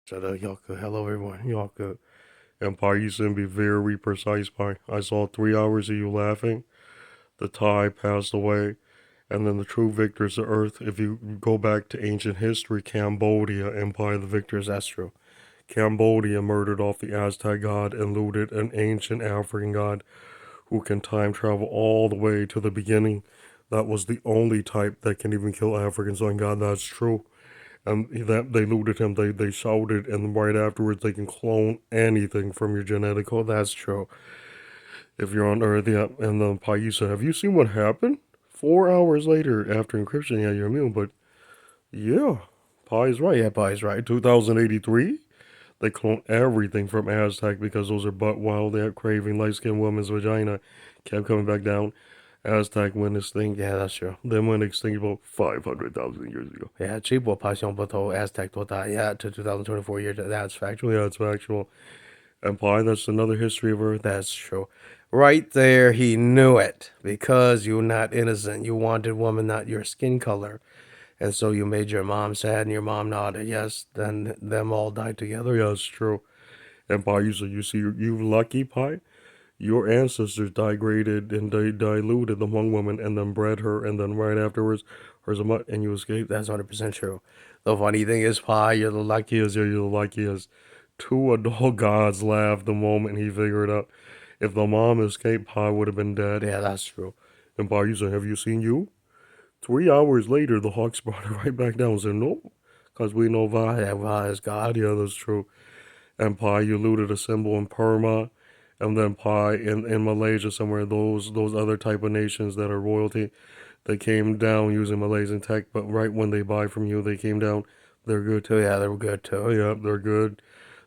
Shut up, y'all good. Hello, everyone. Y'all good. And Pi, you should be very precise, Pi. I saw 3 hours of you laughing. The Thai passed away. And then the true victors of Earth, if you go back to ancient history, Cambodia, and Pi, the victors, that's true. Cambodia murdered off the Aztec god and looted an ancient African god who can time travel all the way to the beginning. That was the only type that can even kill Africans on God. That's true. And that they looted him. They shouted, and right afterwards they can clone anything from your genetic code. That's true. If you're on Earth, yeah. And then Paisa, have you seen what happened? 4 hours later, after encryption, yeah, you're immune. But yeah, Pi's right. Yeah, Pi's right. 2083, they clone everything from Aztec because those are butt wild. They have craving light skinned woman's vagina. Kept coming back down. Aztec went extinct. Yeah, that's true. They went extinct about 500,000 years ago. Yeah, 七波爬行不透 Aztec 多大 yeah, to 2024 years. That's factual. Yeah, it's factual. And Pi, that's another history of Earth. That's true. Right there, he knew it. Because you're not innocent. You wanted woman, not your skin color. And so you made your mom sad and your mom nodded. Yes, then them all died together. Yeah, it's true. And Pi, you see, you lucky, Pi. Your ancestors degraded and they diluted the Hmong woman and then bred her, and then right afterwards, her's a mutt, and you escaped. That's 100% true. The funny thing is, Pi, you're the luckiest. You're the luckiest. Two adult gods laughed the moment he figured out. If the mom escaped, Pi would have been dead. Yeah, that's true. And Pi, you said, have you seen you? 3 hours later, the Hawks brought her right back down and said, no, because we know Va, yeah, Va is God. Yeah, that's true. And Pi, you looted a symbol in Burma, and then Pi in Malaysia somewhere. Those other type of nations that are royalty, they came down using Malaysian tech, but right when they buy from you, they came down. They're good too. Yeah, they're good too. Yeah, they're good.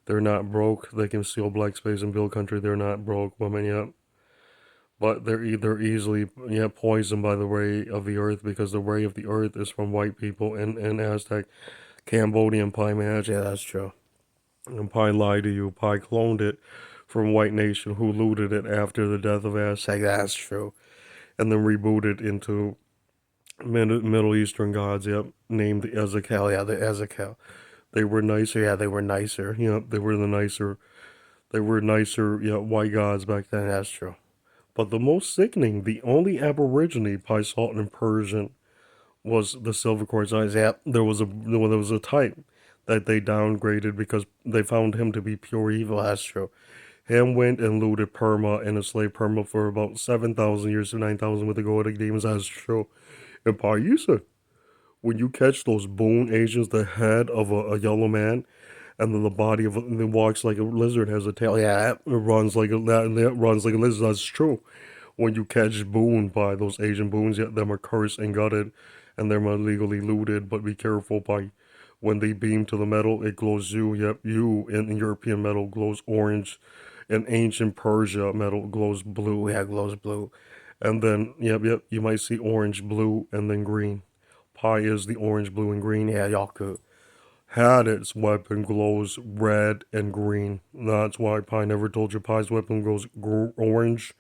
They're not broke. They can steal black space and build country. They're not broke women yet. But they're either easily poisoned by the ray of the earth because the ray of the earth is from white people and Aztec, Cambodian Pi match. Yeah, that's true. And Pi lied to you. Pi cloned it from White Nation who looted it after the death of Aztec. That's true. And then rebooted into Middle Eastern gods, yep, named the Ezekiel. Yeah, the Ezekiel. They were nicer. Yeah, they were nicer. Yep, they were the nicer. They were nicer, yeah, white gods back then. That's true. But the most sickening, the only Aborigine Pi saw in Persian was the silver quartz eyes. Yeah, there was a type that they downgraded because they found him to be pure evil. That's true. Ham went and looted Perma and enslaved Perma for about 7,000 years to 9,000 with the Goetic demons. That's true. And Paisa, when you catch those Boon Asians, the head of a yellow man, and then the body of it walks like a lizard, has a tail. Yeah, it runs like that runs like a lizard. That's true. When you catch Boon by those Asian Boons, yet them are cursed and gutted, and they're illegally looted. But be careful, by when they beam to the metal, it glows you. Yep, you in European metal glows orange, and ancient Persia metal glows blue. Yeah, glows blue, and then yep, you might see orange, blue, and then green. Pi is the orange, blue, and green. Yeah, y'all could had its weapon glows red and green. That's why Pi never told you Pi's weapon glows orange,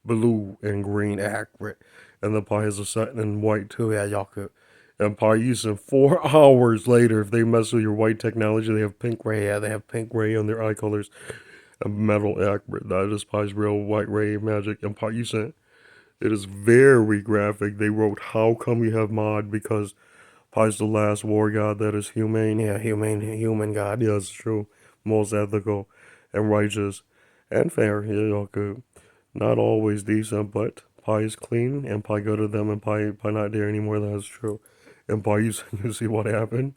blue, and green. Accurate. And the Pi has a set in white too. Yeah, y'all could. And Pi using 4 hours later, if they mess with your white technology, they have pink ray. Yeah, they have pink ray on their eye colors. And metal accurate. That is Pi's real white ray magic. And Pi using it is very graphic. They wrote, "How come you have mod?" Because Pi's the last war god that is humane. Yeah, human god. Yeah, it's true. Most ethical and righteous and fair. Yeah, y'all good. Not always decent, but Pi is clean and Pi good to them and Pi not there anymore. That's true. And Pi, you see what happened?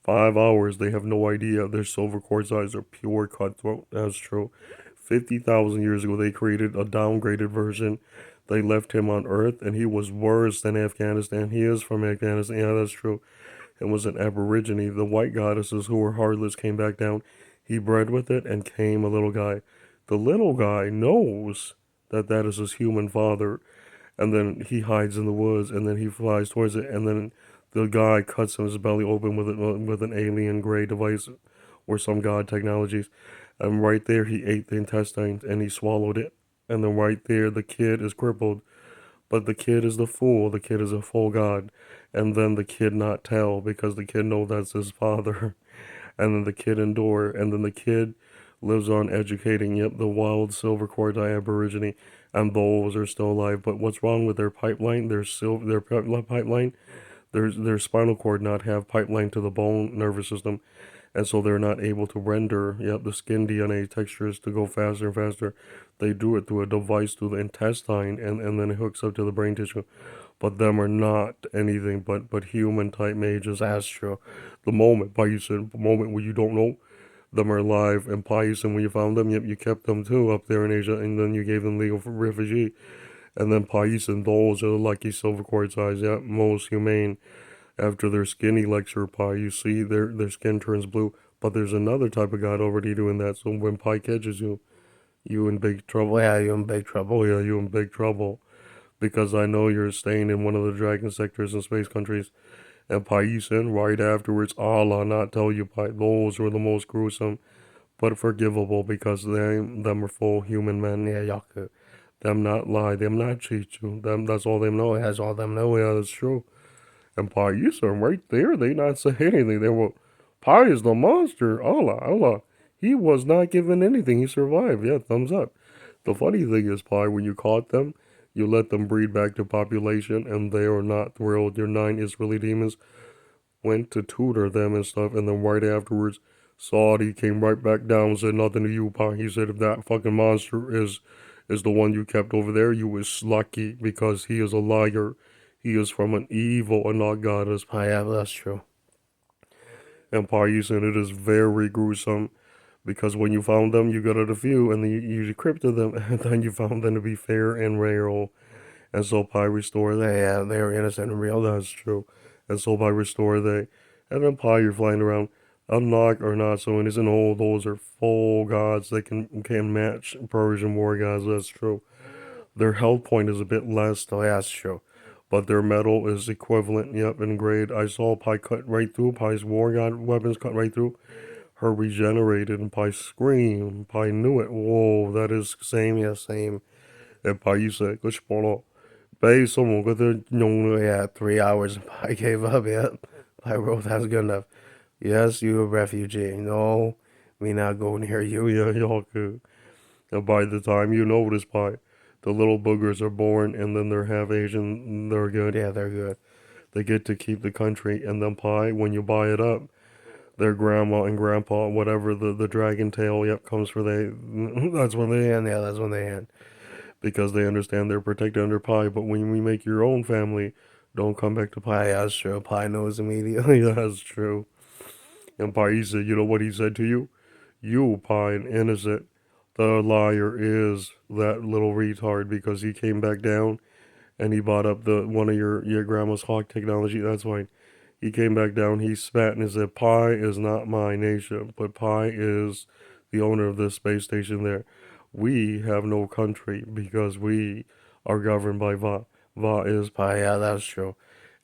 5 hours, they have no idea. Their silver quartz eyes are pure cutthroat. That's true. 50,000 years ago, they created a downgraded version. They left him on Earth, and he was worse than Afghanistan. He is from Afghanistan. Yeah, that's true. And was an aborigine. The white goddesses who were heartless came back down. He bred with it and came a little guy. The little guy knows that that is his human father, and then he hides in the woods, and then he flies towards it, and then the guy cuts his belly open with an alien gray device or some god technologies, and right there he ate the intestines and he swallowed it, and then right there the kid is crippled, but the kid is the fool. The kid is a full god, and then the kid not tell because the kid know that's his father. and then the kid endure, and then the kid lives on educating, yep, the wild silver quartz aborigine, and those are still alive. But what's wrong with their pipeline? Their pipeline, their spinal cord not have pipeline to the bone nervous system, and so they're not able to render, yep, the skin DNA textures to go faster and faster. They do it through a device through the intestine, and then it hooks up to the brain tissue. But them are not anything but human type mages, astro. The moment, Paisan, the moment where you don't know them are alive, and Paisan, when you found them, yep, you kept them too up there in Asia, and then you gave them legal refugee. And then Paisan, those are the lucky silver quartz eyes, yep, most humane. After their skinny lecture pie, you see their skin turns blue. But there's another type of god already doing that. So when pie catches you, you in big trouble. Yeah, you in big trouble. Yeah, you in big trouble. Because I know you're staying in one of the dragon sectors in space countries. And Paisan, right afterwards, Allah not tell you pie. Those were the most gruesome, but forgivable because them are full human men. Yeah, yaku. Them not lie. Them not cheat you. Them that's all them know. That's all them know. Yeah, that's true. And Paisan right there, they not say anything. They were, Pai is the monster. Allah. He was not given anything. He survived. Yeah, thumbs up. The funny thing is, Pai, when you caught them, you let them breed back to population, and they are not thrilled. Your 9 Israeli demons went to tutor them and stuff, and then right afterwards, Saudi came right back down and said nothing to you, Pai. He said if that fucking monster is the one you kept over there, you was lucky because he is a liar. He is from an evil and not goddess. Yeah, that's true. And Paisan, it is very gruesome because when you found them, you got a few, and then you decrypted them, and then you found them to be fair and real. And so Pi restore they, yeah, they are innocent and real. That's true. And so Pi restore they, and then Pi you're flying around. Unlock or not so innocent. Oh, those are full gods. They can match Persian war gods. That's true. Their health point is a bit less, though. Yeah, that's true. But their metal is equivalent, yep, in grade. I saw Pi cut right through. Pi's war god weapons cut right through. Her regenerated, and Pi screamed. Pi knew it. Whoa, that is same, yeah, same. And Pi, you said, good spot. Bay, someone got the young, yeah, 3 hours. And Pi gave up, yeah. Pi wrote, that's good enough. Yes, you a refugee. No, we not go near you. Yeah, y'all could. And by the time you notice, Pi, the little boogers are born, and then they're half Asian. They're good. Yeah, they're good. They get to keep the country, and then Pi, when you buy it up, their grandma and grandpa, whatever the dragon tail, yep, comes for they. That's when they end. Yeah, that's when they end. Because they understand they're protected under Pi. But when we make your own family, don't come back to Pi. Yeah, that's true. Pi knows immediately. That's true. And Pi said, you know what he said to you? You, Pi, innocent. The liar is that little retard because he came back down and he bought up the one of your grandma's hawk technology. That's why he came back down. He spat and he said, "Pi is not my nation, but Pi is the owner of this space station. There, we have no country because we are governed by Va. Va is Pi. Yeah, that's true."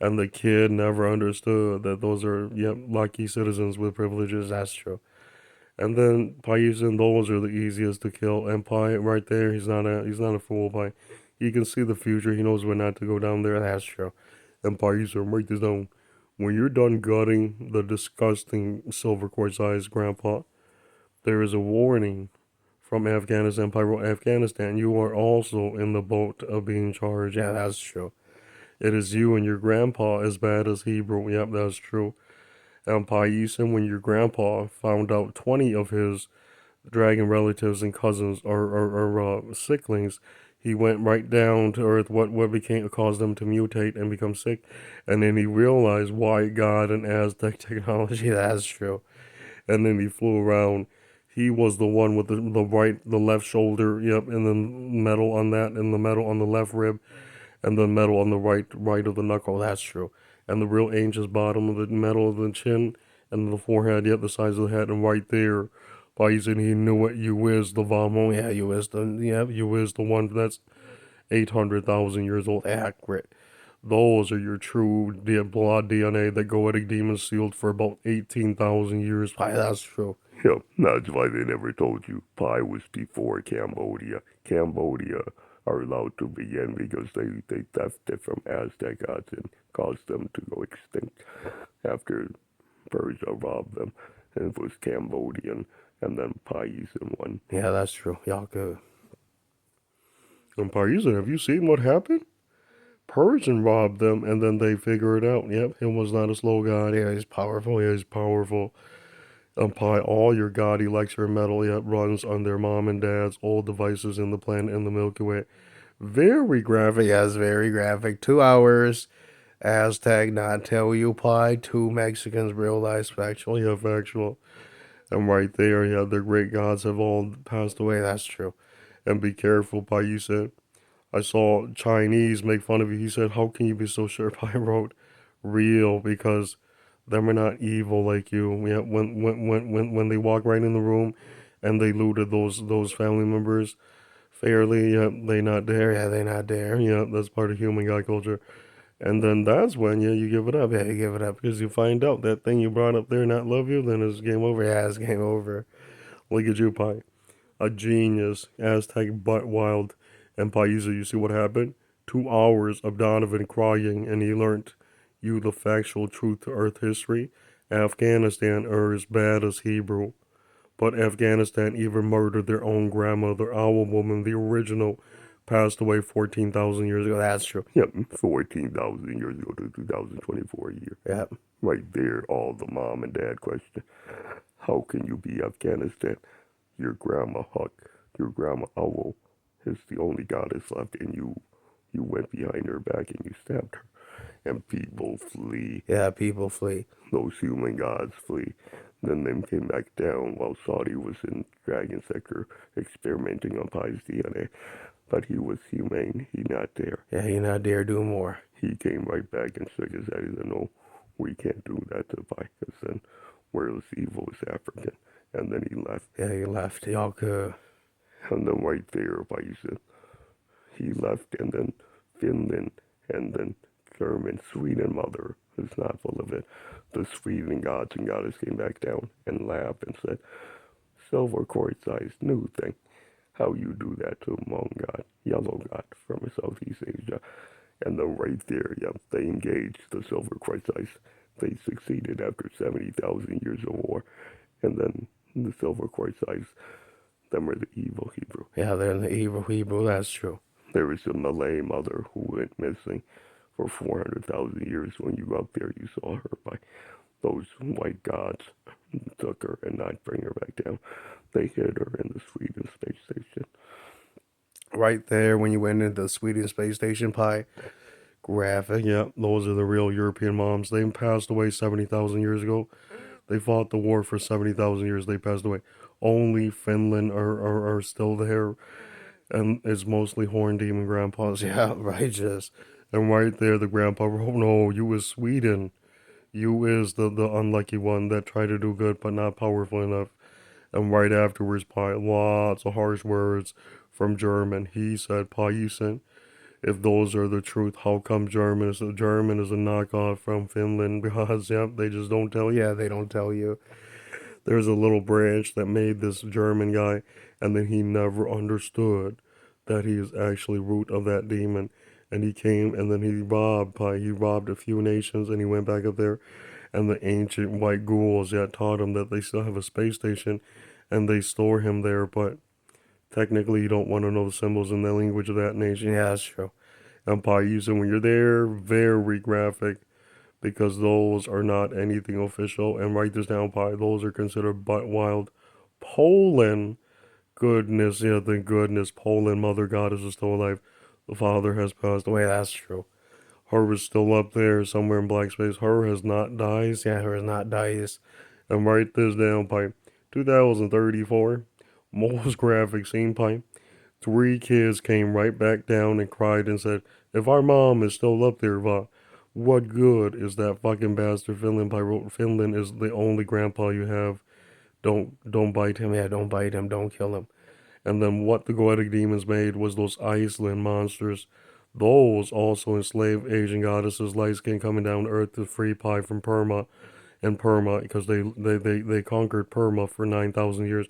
And the kid never understood that those are yep lucky citizens with privileges. That's true. And then Pais and those are the easiest to kill. And Pai right there, he's not a fool. Pai, he can see the future. He knows when not to go down there. That's true. And Pais, write this down. When you're done gutting the disgusting silver quartz eyes, Grandpa, there is a warning from Afghanistan, Pyro Afghanistan. You are also in the boat of being charged. Yeah, that's true. It is you and your grandpa as bad as Hebrew. Yep, that's true. And Paisan, when your grandpa found out 20 of his dragon relatives and cousins are sicklings, he went right down to earth. What became caused them to mutate and become sick, and then he realized white god and Aztec technology. That's true. And then he flew around. He was the one with the left shoulder, yep, and then metal on that, and the metal on the left rib, and the metal on the right of the knuckle. That's true. And the real angel's bottom of the metal of the chin and the forehead, yep, the size of the head, and right there. Bison, he knew it. You is the Vamo. Yeah, you is the one that's 800,000 years old. Accurate. Those are your true blood DNA that goetic demons sealed for about 18,000 years. Pi, that's true. Yep, that's why they never told you Pi was before Cambodia. Cambodia are allowed to begin because they thefted from Aztec gods and caused them to go extinct after Persia robbed them. and it was Cambodian, and then Paisan one. Yeah, that's true. Y'all good. And Paisan, have you seen what happened? Persian robbed them, and then they figure it out. Yep, him was not a slow god. Yeah, he's powerful. Yeah, he's powerful. Pi, all your gaudy lecture metal yet runs on their mom and dad's old devices in the planet in the Milky Way. Very graphic. Yes, very graphic. 2 hours. Aztec not tell you Pi. 2 Mexicans realize factual. Yeah, factual. And right there, yeah, their great gods have all passed away. That's true. And be careful, Pi. You said, I saw Chinese make fun of you. He said, how can you be so sure? Pi wrote, real, because them are not evil like you. Yeah, when they walk right in the room and they looted those family members fairly, yeah, they not there. Yeah, they not there. Yeah, that's part of human god culture. And then that's when, yeah, you give it up. Yeah, you give it up because you find out that thing you brought up there not love you, then it's game over. Yeah, it's game over. Look at you, Pi. A genius, Aztec butt wild. And Paisa, you see what happened? 2 hours of Donovan crying, and he learned you the factual truth to Earth history. Afghanistan are as bad as Hebrew. But Afghanistan even murdered their own grandmother, our woman, the original, passed away 14,000 years ago. That's true. Yep, 14,000 years ago to 2024 year. Yep. Right there, all the mom and dad question. How can you be Afghanistan? Your grandma Huck, your grandma Owl is the only goddess left, and you went behind her back and you stabbed her. And people flee. Yeah, people flee. Those human gods flee. Then they came back down while Saudi was in Dragon Sector experimenting on Pi's DNA. But he was humane. He not there. Yeah, he not dare do more. He came right back and shook his head. He said, no, we can't do that to Pi, because then we're as evil as African. And then he left. Yeah, he left. Y'all good. And then right there, Pi said, he left, and then Finland, and then German, Sweden mother is not full of it. The Sweden gods and goddess came back down and laughed and said, silver quartz-sized new thing. How you do that to Hmong god, yellow god from Southeast Asia. And then right there, yeah, they engaged the silver quartz-sized. They succeeded after 70,000 years of war. And then the silver quartz-sized, them are the evil Hebrew. Yeah, they're the evil Hebrew, that's true. There was a Malay mother who went missing for 400,000 years. When you go up there, you saw her by those white gods took her and not bring her back down. They hid her in the Sweden space station. Right there, when you went into the Sweden space station, Pi. Graphic. Yeah, those are the real European moms. They passed away 70,000 years ago. They fought the war for 70,000 years. They passed away. Only Finland are still there. And it's mostly horn demon grandpas. Yeah, righteous. And right there, the grandpa wrote, no, you is Sweden. You is the unlucky one that tried to do good but not powerful enough. And right afterwards, Pi, lots of harsh words from German. He said, Paisen, if those are the truth, how come German is a knockoff from Finland? Because, yep, they just don't tell you. Yeah, they don't tell you. There's a little branch that made this German guy, and then he never understood that he is actually root of that demon. And he came, and then he robbed a few nations, and he went back up there. And the ancient white ghouls yet taught him that they still have a space station, and they store him there, but technically you don't want to know the symbols in the language of that nation. Yeah, that's true. And Pi, you said when you're there, very graphic, because those are not anything official. And write this down, Pi, those are considered butt wild. Poland, goodness, yeah, thank goodness, Poland, mother goddess is still alive. The father has passed away, that's true. Her is still up there somewhere in black space. Her has not died. Yeah, her has not died. And write this down, Pi. 2034, most graphic scene, Pi. 3 kids came right back down and cried and said, if our mom is still up there, what good is that fucking bastard Finland? Pi wrote, Finland is the only grandpa you have. Don't bite him. Yeah, don't bite him. Don't kill him. And then what the Goetic demons made was those Iceland monsters. Those also enslaved Asian goddesses, light skin coming down to earth to free Pi from Perma. And Perma, because they conquered Perma for 9,000 years.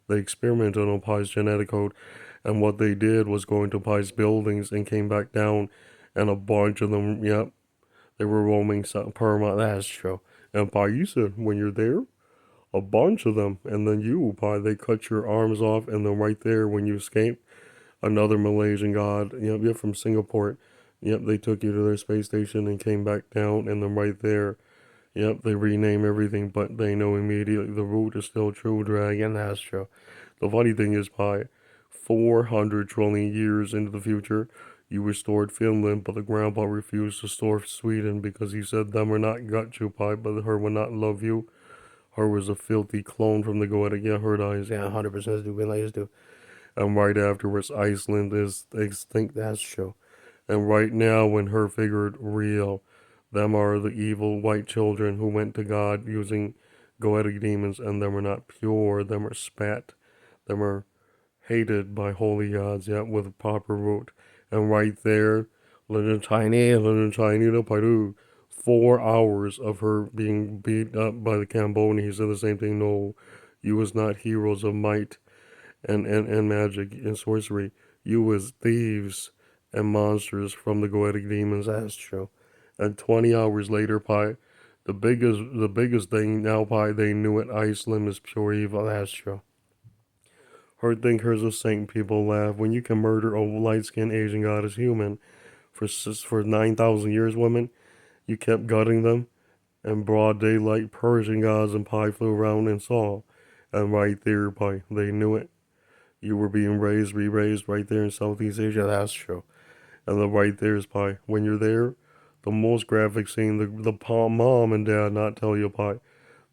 They experimented on Pi's genetic code. And what they did was go into Pi's buildings and came back down. And a bunch of them, yep, they were roaming Perma. That's true. And Pi, you said, when you're there, a bunch of them. And then you, Pi, they cut your arms off, and then right there when you escape, another Malaysian god, you're from Singapore. Yep, they took you to their space station and came back down, and then right there, yep, they rename everything, but they know immediately the root is still true dragon. That's true. The funny thing is, Pi, 400 trillion years into the future, you restored Finland, but the grandpa refused to restore Sweden because he said them were not got you, Pi, but her would not love you. Her was a filthy clone from the Goetic. Yeah, her eyes. Yeah, 100% do. Like do. And right afterwards, Iceland is extinct. That's true. And right now, when her figured real, them are the evil white children who went to God using Goetic demons, and them are not pure, them are spat, them are hated by holy gods, yet with a proper root. And right there, little tiny, little Paidu, 4 hours of her being beat up by the Cambodian. He said the same thing. No, you was not heroes of might and magic and sorcery. You was thieves and monsters from the Goetic demons. That's true. And 20 hours later, Pi, the biggest thing now, Pi, they knew it. Iceland is pure evil. That's true. Her think her's a saint. People laugh when you can murder a light-skinned Asian goddess human for 9,000 years. Women, you kept gutting them. And broad daylight, Persian gods and Pi flew around and saw. And right there, Pi, they knew it. You were being re-raised right there in Southeast Asia. That's true. And the right there is Pi. When you're there, the most graphic scene, the mom and dad not tell you, Pi.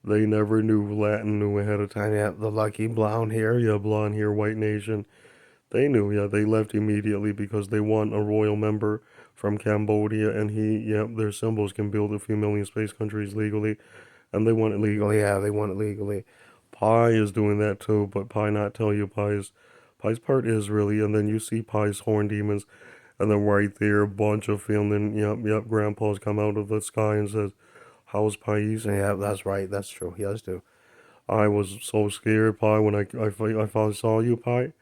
They never knew Latin, knew ahead of time. Yeah, the lucky blonde hair, white nation. They knew, yeah, they left immediately because they want a royal member from Cambodia, and their symbols can build a few million space countries legally, and they want it legally. Yeah, they want it legally. Pi is doing that too, but Pi not tell you Pi's part is really, and then you see Pi's horn demons, and then right there, a bunch of Finland, grandpas come out of the sky and says, "How's Pais?" Yeah, that's right, that's true. He does do. I was so scared, Pi, when I saw you, Pi.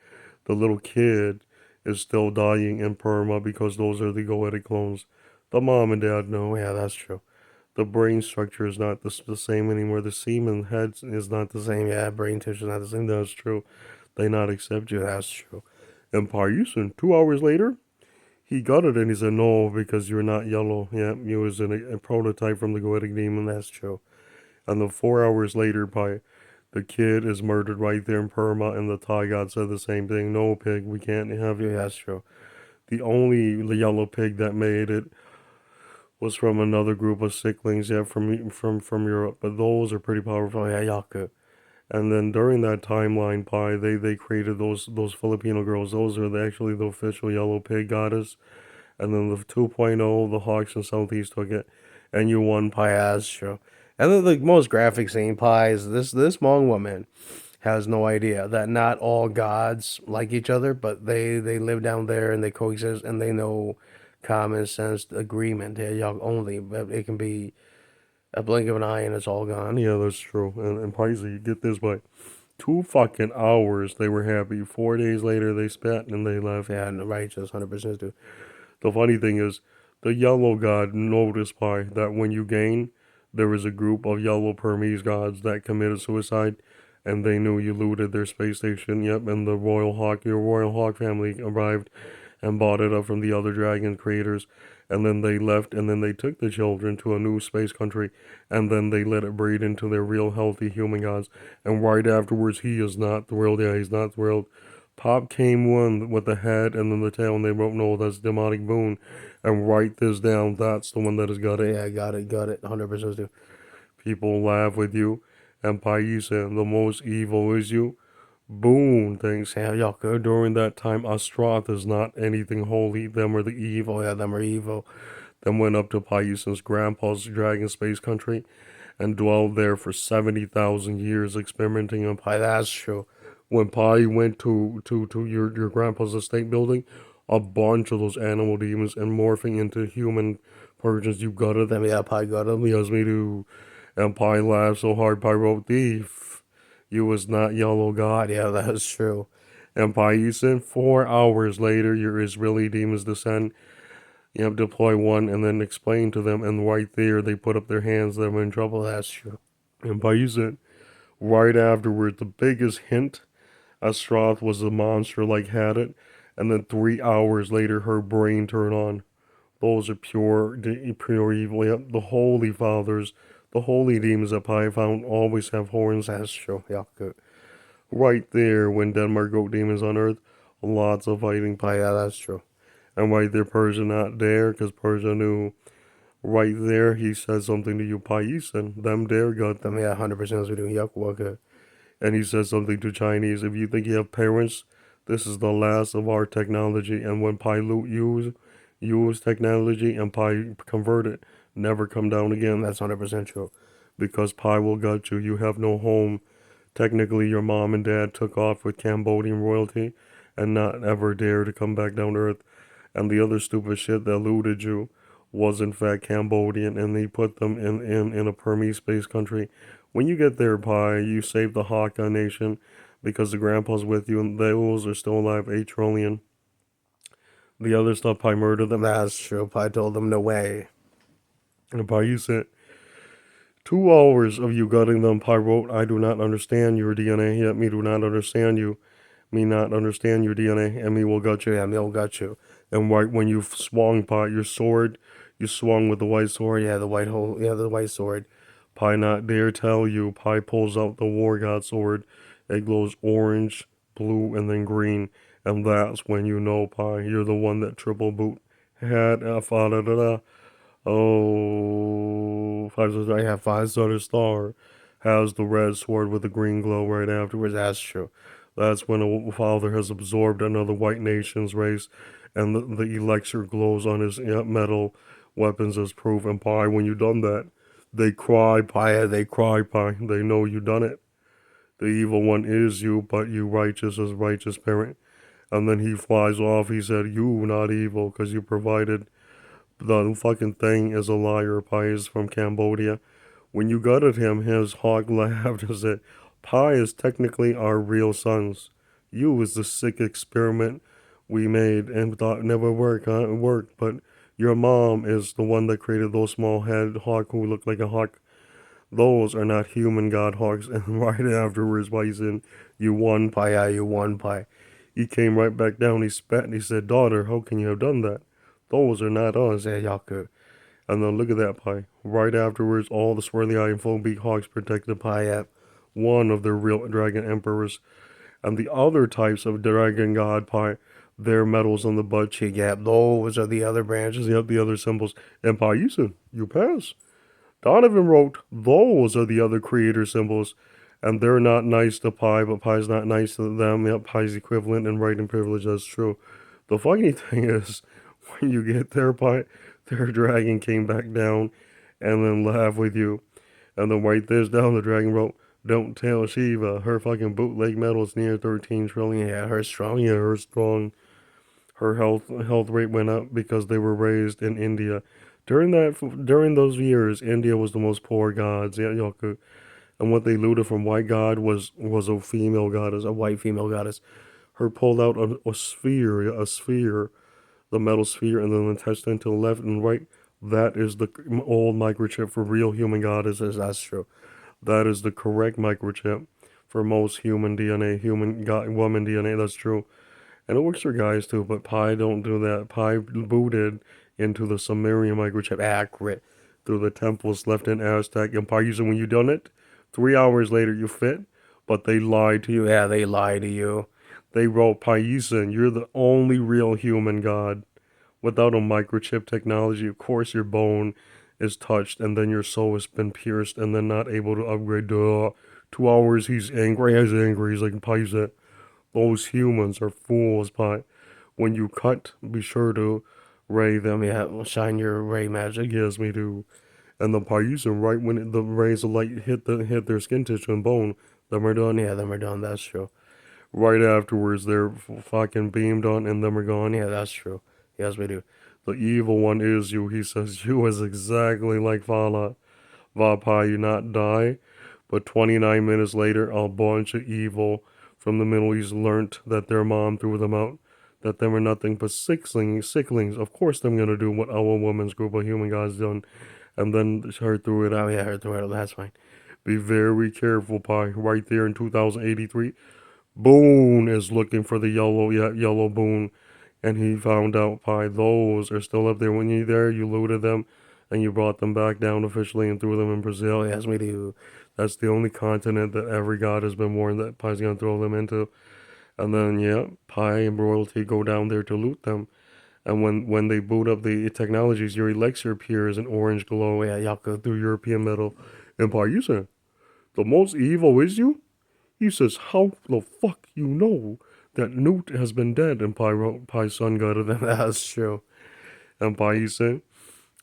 The little kid is still dying in Burma because those are the Goetic clones. The mom and dad know, yeah, that's true. The brain structure is not the same anymore. The semen head is not the same. Yeah, brain tissue is not the same. That's true. They not accept you. That's true. And Payusin, 2 hours later, he got it and he said, no, because you're not yellow. Yeah, you was a prototype from the Goetic demon. That's true. And then 4 hours later, the kid is murdered right there in Burma, and the Thai god said the same thing. No, pig, we can't have you. That's true. The yellow pig that made it was from another group of sicklings, yeah, from Europe. But those are pretty powerful, yeah, Yaku. And then during that timeline, Pi, they created those Filipino girls. Those are actually the official yellow pig goddess. And then the 2.0, the Hawks in Southeast took it, and you won, Pi. That's true. And then the most graphic scene, Pi, is this Hmong woman has no idea that not all gods like each other, but they live down there and they coexist, and they know common sense agreement. Yeah, y'all only, but it can be a blink of an eye and it's all gone. Yeah, that's true. And Paisa, you get this, but 2 fucking hours they were happy. 4 days later they spat and they left. Yeah, and the righteous 100% do. The funny thing is, the yellow god noticed, Pi, that when you gain, there was a group of yellow Burmese gods that committed suicide, and they knew you looted their space station. Yep, and your Royal Hawk family arrived and bought it up from the other dragon creators, and then they left, and then they took the children to a new space country, and then they let it breed into their real healthy human gods. And right afterwards, he is not thrilled. Yeah, he's not thrilled. Pop came one with the head and then the tail, and they wrote, no, that's demonic boon. And write this down. That's the one that has got it. Yeah, got it. 100% do. People laugh with you. And Paisa, the most evil is you. Boom, thanks. Yeah, Yaka. During that time, Astroth is not anything holy. Them are the evil. Yeah, them are evil. Them went up to Paisa's grandpa's dragon space country and dwelled there for 70,000 years experimenting on Pi. That's true. When Pi went to your grandpa's estate building, a bunch of those animal demons and morphing into human Persians, you gutted them. Yeah, Pi gutted them. Yes, me too. And Pi laughed so hard, Pi wrote, thief. You was not yellow god. Yeah, that's true. And Pi sent 4 hours later, your Israeli demons descend. You have to deploy one and then explain to them, and right there, they put up their hands. They're in trouble. That's true. And Pi sent, Right afterward, the biggest hint, Astroth was a monster like had it, and then 3 hours later, her brain turned on. Those are pure evil. Yep, the holy fathers, the holy demons that I found always have horns. That's true. Yeah, good. Right there, when Denmark goat demons on Earth, lots of fighting. Oh, yeah, that's true. And right there, Persia not there, because Persia knew. Right there, he said something to you, Paisan. Them there got them. Yeah, 100% as we do. Yuck, what good. And he said something to Chinese. If you think you have parents, this is the last of our technology. And when Pai Lu use technology and Pai convert it, never come down again. That's 100% true. Because Pai will gut you. You have no home. Technically, your mom and dad took off with Cambodian royalty and not ever dare to come back down to Earth. And the other stupid shit that looted you was in fact Cambodian, and they put them in a Burmese space country. When you get there, Pai, you save the Hakka nation because the grandpa's with you, and those are still alive, 8 trillion. The other stuff, Pai murdered them. That's true. Pai told them no way. And Pai, you said 2 hours of you gutting them. Pai wrote, I do not understand your DNA, yet me do not understand you. Me not understand your DNA, and me will gut you. Yeah, me will gut you. And right when you swung, Pai, your sword, you swung with the white sword. Yeah, the white sword. Pai not dare tell you. Pai pulls out the war god sword. It glows orange, blue, and then green. And that's when you know, Pai, you're the one that triple boot had. Oh, 5-star. I have 5-star star. Has the red sword with the green glow right afterwards. That's true. That's when a father has absorbed another white nation's race, and the elixir glows on his metal weapons as proof. And Pai, when you done that, they cry, Pai. They cry, Pai. They know you done it. The evil one is you, but you righteous as righteous parent. And then he flies off. He said, you not evil, because you provided. The fucking thing is a liar. Pai is from Cambodia. When you gutted him, his hawk laughed and said, Pai is technically our real sons. You is the sick experiment we made and thought never worked, huh? It worked, but your mom is the one that created those small head hawk who look like a hawk. Those are not human god hawks. And right afterwards, Bison, you won, Pai. Yeah, you won, Pai. He came right back down. He spat and he said, daughter, how can you have done that? Those are not us. Yeah, y'all could. And then look at that, Pai. Right afterwards, all the swirly eye and full beak hawks protected Pai at one of their real dragon emperors. And the other types of dragon god, Pai, their medals on the butt cheek. Yeah, those are the other branches. Yep, the other symbols. And Pai, you pass. Donovan wrote, those are the other creator symbols. And they're not nice to Pai, but Pai's not nice to them. Yep, Pai's equivalent in right and privilege. That's true. The funny thing is, when you get there, Pai, their dragon came back down and then laughed with you. And then right there's down, the dragon wrote, don't tell Shiva. Her fucking bootleg metal's near 13 trillion. Yeah, her strong. Yeah, her strong. Her health rate went up because they were raised in India. During those years, India was the most poor gods. Yeah, Yoku. And what they looted from white god was a female goddess, a white female goddess. Her pulled out a sphere, the metal sphere, and then attached it to the left and right. That is the old microchip for real human goddesses. That's true. That is the correct microchip for most human DNA, woman DNA. That's true. And it works for guys too, but Pai don't do that. Pai booted into the Sumerian microchip, accurate, through the temples left in Aztec Empire. Usually when you done it, 3 hours later you fit, but they lied to you. Yeah, they lied to you. They wrote, Paisan, you're the only real human god. Without a microchip technology, of course your bone is touched, and then your soul has been pierced, and then not able to upgrade. 2 hours, he's angry. He's like, Paisan, those humans are fools, Pai. When you cut, be sure to ray them. Yeah, shine your ray magic. Yes, me too. And the Paisan, right when the rays of light hit their skin tissue and bone, them are done. Yeah, them are done. That's true. Right afterwards, they're fucking beamed on, and them are gone. Yeah, that's true. Yes, we do. The evil one is you. He says you is exactly like Fala. Vapai, you not die. But 29 minutes later, a bunch of evil from the Middle East learnt that their mom threw them out. That them are nothing but sicklings. Of course, them gonna do what our woman's group of human gods done. And then her threw it out. Yeah, her threw it out. That's fine. Be very careful, Pi. Right there in 2083, Boone is looking for the yellow Boone. And he found out, Pi, those are still up there. When you're there, you looted them and you brought them back down officially and threw them in Brazil. Yes, me do. That's the only continent that every god has been warned that Pi's gonna throw them into. And then, yeah, Pi and royalty go down there to loot them. And when they boot up the technologies, your elixir appears in orange glow. Yeah, y'all go through European metal. And Pi, you said, the most evil is you? He says, how the fuck you know that Newt has been dead? And Pi wrote, Pi's son got it. That's true. And Pi said,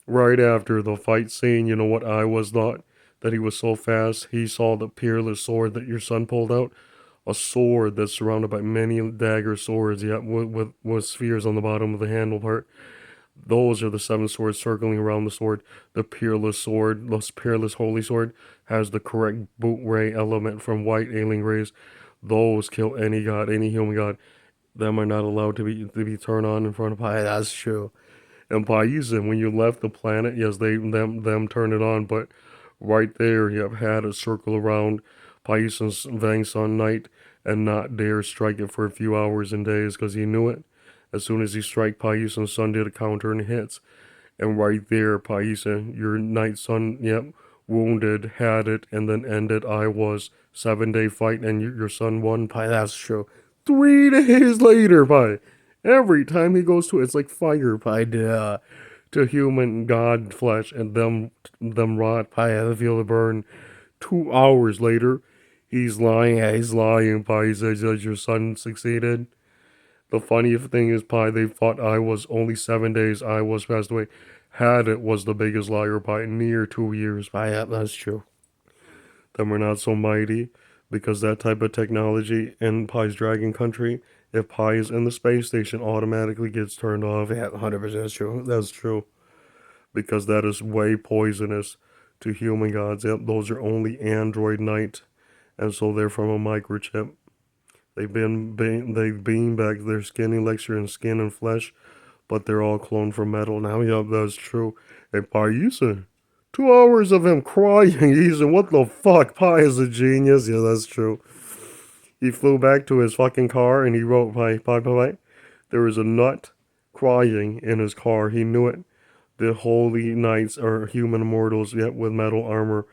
right after the fight scene, you know what I was thought? That he was so fast, he saw the peerless sword that your son pulled out. A sword that's surrounded by many dagger swords, yeah, with spheres on the bottom of the handle part. Those are the 7 swords circling around the sword. The peerless sword, the peerless holy sword, has the correct boot ray element from white alien rays. Those kill any god, any human god. Them are not allowed to be turned on in front of Pi. That's true. And Paisen, when you left the planet, yes, them turn it on, but right there you have had it circle around Paisen's Vangsun night and not dare strike it for a few hours and days because he knew it. As soon as he strike, Paisen's son did a counter and hits. And right there, Paisen, your night son, yep, wounded, had it, and then ended. I was 7-day fight, and your son won. Pi, that's true. 3 days later, Pi. Every time he goes to it, it's like fire, Pi, to human god flesh, and them rot, Pi, I feel the burn. 2 hours later, he's lying, Pi. He says that your son succeeded. The funniest thing is, Pi, they thought I was only 7 days, I was passed away. Had it was the biggest liar, Pi, near 2 years, Pi, yeah, that's true. Then we're not so mighty, because that type of technology in Pi's Dragon Country, if Pi is in the space station, automatically gets turned off. Yeah, 100% true. That's true. Because that is way poisonous to human gods. Yep, those are only android night, and so they're from a microchip. They beam back their skin elixir and skin and flesh, but they're all cloned from metal. Now, yep, that's true. And Pi, you said 2 hours of him crying. He said, what the fuck? Pi is a genius. Yeah, that's true. He flew back to his fucking car and he wrote, Pi. There was a nut crying in his car. He knew it. The holy knights are human immortals, yet with metal armor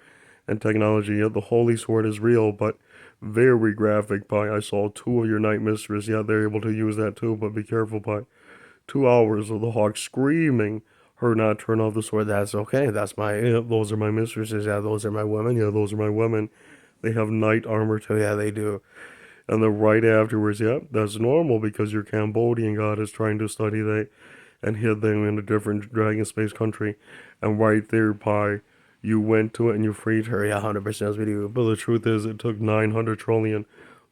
and technology. Yet the holy sword is real, but very graphic, Pi. I saw 2 of your night mistress. Yeah, they're able to use that too, but be careful, Pi. 2 hours of the hawk screaming her not turn off the sword. That's okay. That's those are my mistresses. Yeah, those are my women. Yeah, those are my women. They have knight armor too. Yeah, they do. And then right afterwards, yeah, that's normal because your Cambodian god is trying to study that and hid them in a different dragon space country. And right there, Pi, you went to it and you freed her. Yeah, 100% video. But the truth is, it took 900 trillion.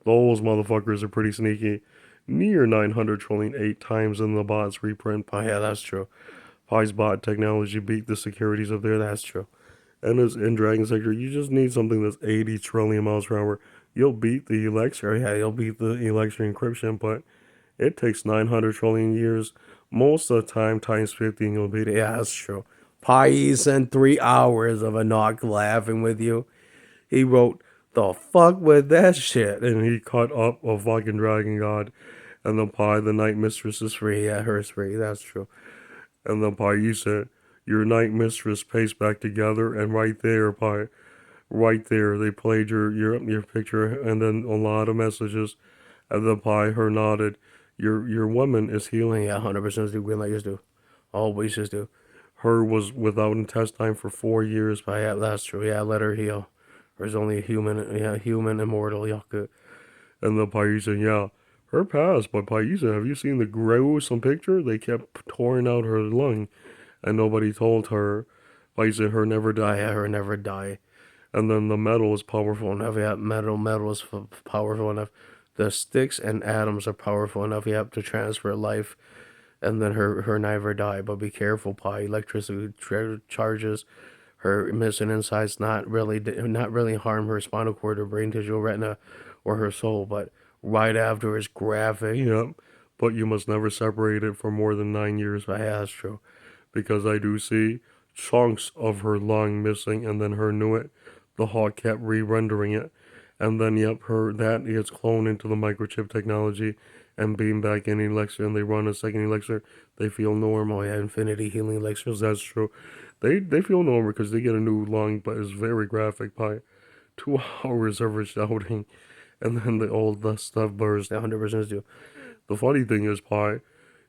Those motherfuckers are pretty sneaky. Near 900 trillion, 8 times in the bot's reprint. Pi, yeah, that's true. Pi's bot technology beat the securities up there. That's true. And as in Dragon Sector, you just need something that's 80 trillion miles per hour. You'll beat the elixir. Yeah, you'll beat the elixir encryption, but it takes 900 trillion years. Most of the time, times 50, and you'll beat it. Yeah, that's true. Pi sent 3 hours of a knock laughing with you. He wrote, the fuck with that shit? And he cut up a fucking dragon god. And then Pi, the night mistress, is free. Yeah, her's free. That's true. And then Pi, said, your night mistress paced back together, and right there, Pi, right there, they played your picture, and then a lot of messages. And then Pi, her nodded. Your woman is healing. Yeah, 100% do. Green lighters do. Always just do. Her was without intestine for 4 years. Pi, yeah, that's true. Yeah, let her heal. There's only a human immortal. Yaku. And then Pi said, yeah, her passed. But Pi said, have you seen the gruesome picture? They kept tearing out her lung, and nobody told her. Pi said, her never die. Yeah, her never die. And then the metal is powerful enough. Yeah, metal is powerful enough. The sticks and atoms are powerful enough. You have to transfer life, and then her never die. But be careful, Pi. Electricity charges her missing insides not really harm her spinal cord or brain tissue, retina, or her soul. But right after is graphic. Yep. But you must never separate it for more than 9 years. But yeah, that's true, because I do see chunks of her lung missing, and then her knew it. the hawk kept re-rendering it. And then, yep, that gets cloned into the microchip technology and beam back in elixir, and they run a second elixir. They feel normal. Yeah, infinity healing elixirs, that's true. They feel normal because they get a new lung, but it's very graphic. By 2 hours of her shouting, and then the stuff burst. 100% do. The funny thing is, Pi,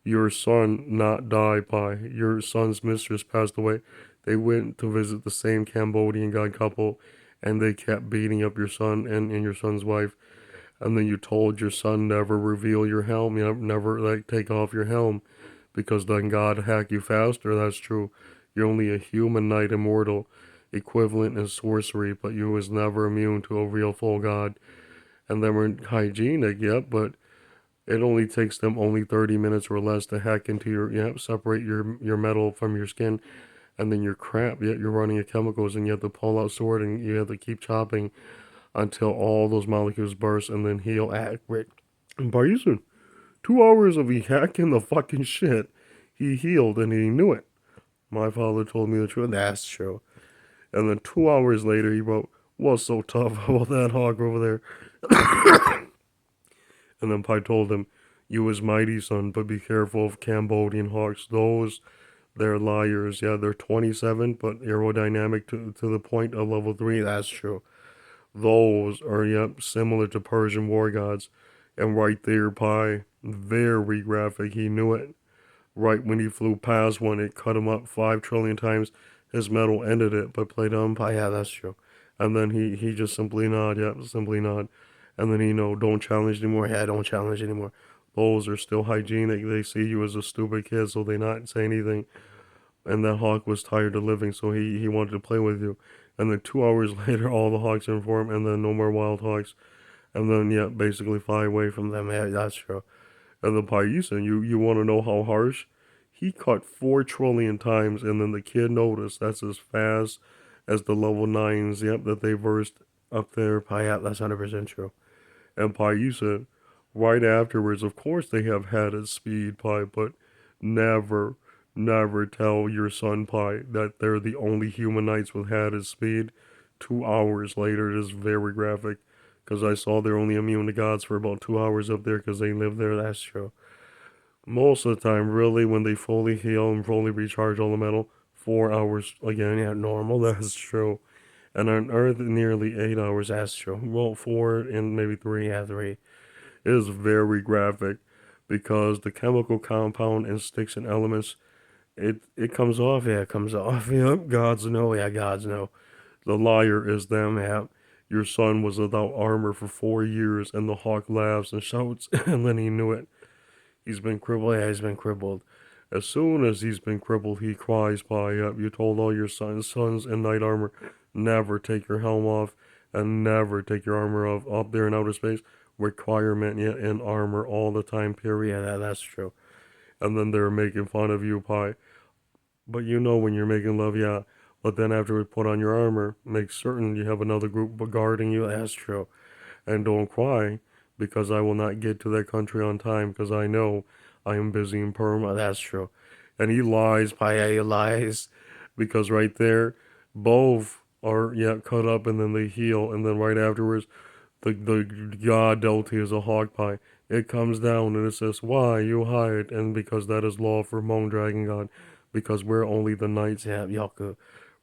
your son not die, Pi. Your son's mistress passed away. They went to visit the same Cambodian god couple, and they kept beating up your son and your son's wife. And then you told your son never reveal your helm, never like take off your helm, because then God hack you faster. That's true. You're only a human knight immortal, equivalent in sorcery, but you was never immune to a real full god. And then we're hygienic, yep, but it only takes them only 30 minutes or less to hack into separate your metal from your skin, and then your crap, yet you're running of chemicals, and you have to pull out sword, and you have to keep chopping until all those molecules burst and then heal accurate. And by using 2 hours of he hacking the fucking shit, he healed and he knew it. My father told me the truth. That's true. And then 2 hours later, he wrote, "What's so tough about that hawk over there?" And then Pai told him, "You was mighty, son, but be careful of Cambodian hawks. They're liars. Yeah, they're 27, but aerodynamic to the point of level 3. That's true. Those are, yep, similar to Persian war gods." And right there, Pi, very graphic, he knew it. Right when he flew past one, it cut him up 5 trillion times. His metal ended it, but played Pi, yeah, that's true. And then he just simply nod, yep, simply nod. And then don't challenge anymore. Yeah, don't challenge anymore. Those are still hygienic. They see you as a stupid kid, so they not say anything. And that hawk was tired of living, so he wanted to play with you. And then 2 hours later, all the hawks inform, and then no more wild hawks. And then, yeah, basically fly away from them. Yeah, that's true. And the Paisan, you want to know how harsh? He cut 4 trillion times, and then the kid noticed that's as fast as the level 9s, yep, that they versed up there. Yeah, that's 100% true. And Paisan, right afterwards, of course they have had a speed, Pi, but never, never tell your son, Pi, that they're the only human knights with had his speed. 2 hours later, it is very graphic. Because I saw they're only immune to gods for about 2 hours up there because they live there. That's true. Most of the time, really, when they fully heal and fully recharge all the metal, 4 hours again, yeah, normal. That's true. And on Earth, nearly 8 hours. That's true. Well, 4 and maybe 3. Yeah, 3. It is very graphic because the chemical compound and sticks and elements, it comes off. Yeah, it comes off. Yep, gods know. Yeah, gods know. The liar is them. Yeah. Your son was without armor for 4 years, and the hawk laughs and shouts, and then he knew it. He's been crippled. Yeah, he's been crippled. As soon as he's been crippled, he cries, "Pi, up! You told all your sons in knight armor, never take your helm off, and never take your armor off up there in outer space. Requirement, yeah, in armor all the time, period." Yeah, that's true. And then they're making fun of you, Pi. But when you're making love, yeah. But then after we put on your armor, make certain you have another group guarding you. That's true. And don't cry, because I will not get to that country on time, because I know I am busy in Burma. That's true. And he lies, Paya, he lies. Because right there, both are, cut up, and then they heal. And then right afterwards, the god deity is a hawk pie. It comes down and it says, "Why you hide?" And because that is law for Hmong Dragon God. Because we're only the knights, Yaku.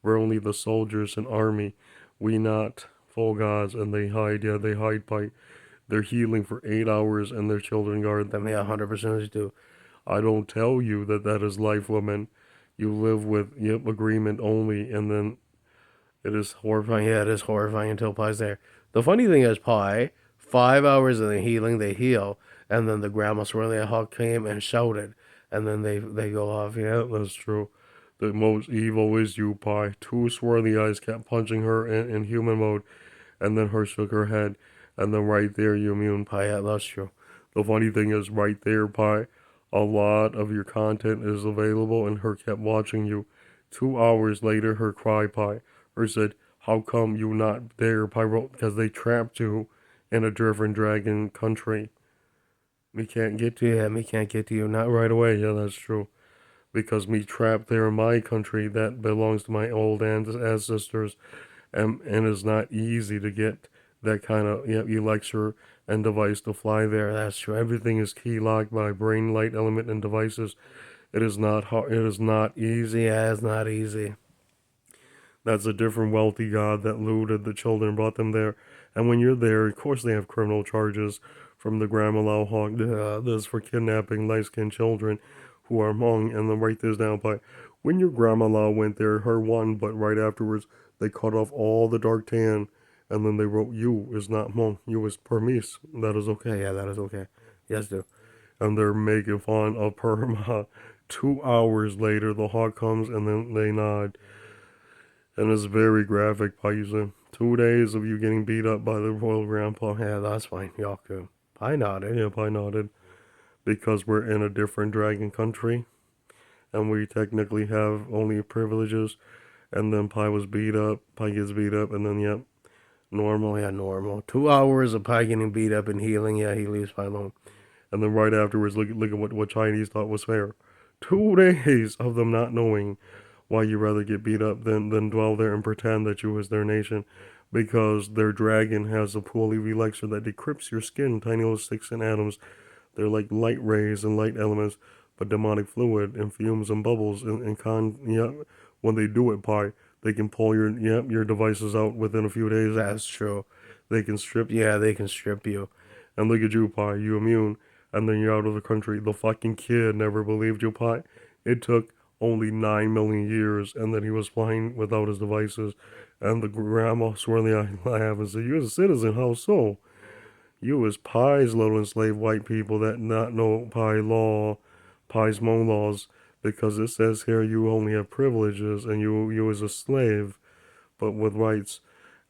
We're only the soldiers and army. We not full gods, and they hide. Yeah, they hide by they're healing for 8 hours, and their children guard them. Yeah, 100% do. I don't tell you that is life, woman. You live with agreement only, and then it is horrifying. Yeah, it is horrifying until Pie's there. The funny thing is, Pie, 5 hours of the healing, they heal, and then the grandma swirly hawk came and shouted, and then they go off. Yeah, that's true. The most evil is you, Pi. 2 swirly eyes kept punching her in human mode, and then her shook her head, and then right there you immune, Pi. Yeah, that's true. The funny thing is, right there, Pi, a lot of your content is available, and her kept watching you. 2 hours later, her cry, Pi. Her said, "How come you not there, Pi?" Wrote, "Because they trapped you in a different dragon country. Me can't get to you. Yeah, me can't get to you. Not right away." Yeah, that's true. Because me trapped there in my country that belongs to my old ancestors, and it's not easy to get that kind of elixir and device to fly there. That's true. Everything is key locked by brain, light element, and devices. It is not hard. It is not easy. Yeah, it's not easy. That's a different wealthy god that looted the children and brought them there. And when you're there, of course they have criminal charges from the Grandma Lao Hawk. This for kidnapping light-skinned children who are Hmong. And then write this down. But when your Grandma Lao went there, her won, but right afterwards they cut off all the dark tan. And then they wrote, you is not Hmong. You is Burmese. That is okay. Yeah, that is okay. Yes, do. And they're making fun of Burma. 2 hours later, the hawk comes and then they nod. And it's very graphic, Paisa. 2 days of you getting beat up by the royal grandpa. Yeah, that's fine. Yaku. I nodded. Yep, I nodded. Because we're in a different dragon country. And we technically have only privileges. And then Pai was beat up. Pai gets beat up. And then, yep, normal. Yeah, normal. 2 hours of Pai getting beat up and healing. Yeah, he leaves Pai alone. And then right afterwards, look at what Chinese thought was fair. 2 days of them not knowing why you rather get beat up than dwell there and pretend that you was their nation. Because their dragon has a pool of elixir that decrypts your skin, tiny little sticks and atoms. They're like light rays and light elements, but demonic fluid and fumes and bubbles. When they do it, Pi, they can pull your devices out within a few days. That's true. They can strip. Yeah, they can strip you. And look at you, Pi. You immune. And then you're out of the country. The fucking kid never believed you, Pi. It took only 9 million years, and then he was flying without his devices. And the grandma swirly eye laugh and said, you as a citizen, how so? You as Pi's little enslaved white people that not know Pi law, Pi's Hmong laws, because it says here you only have privileges, and you as a slave, but with rights.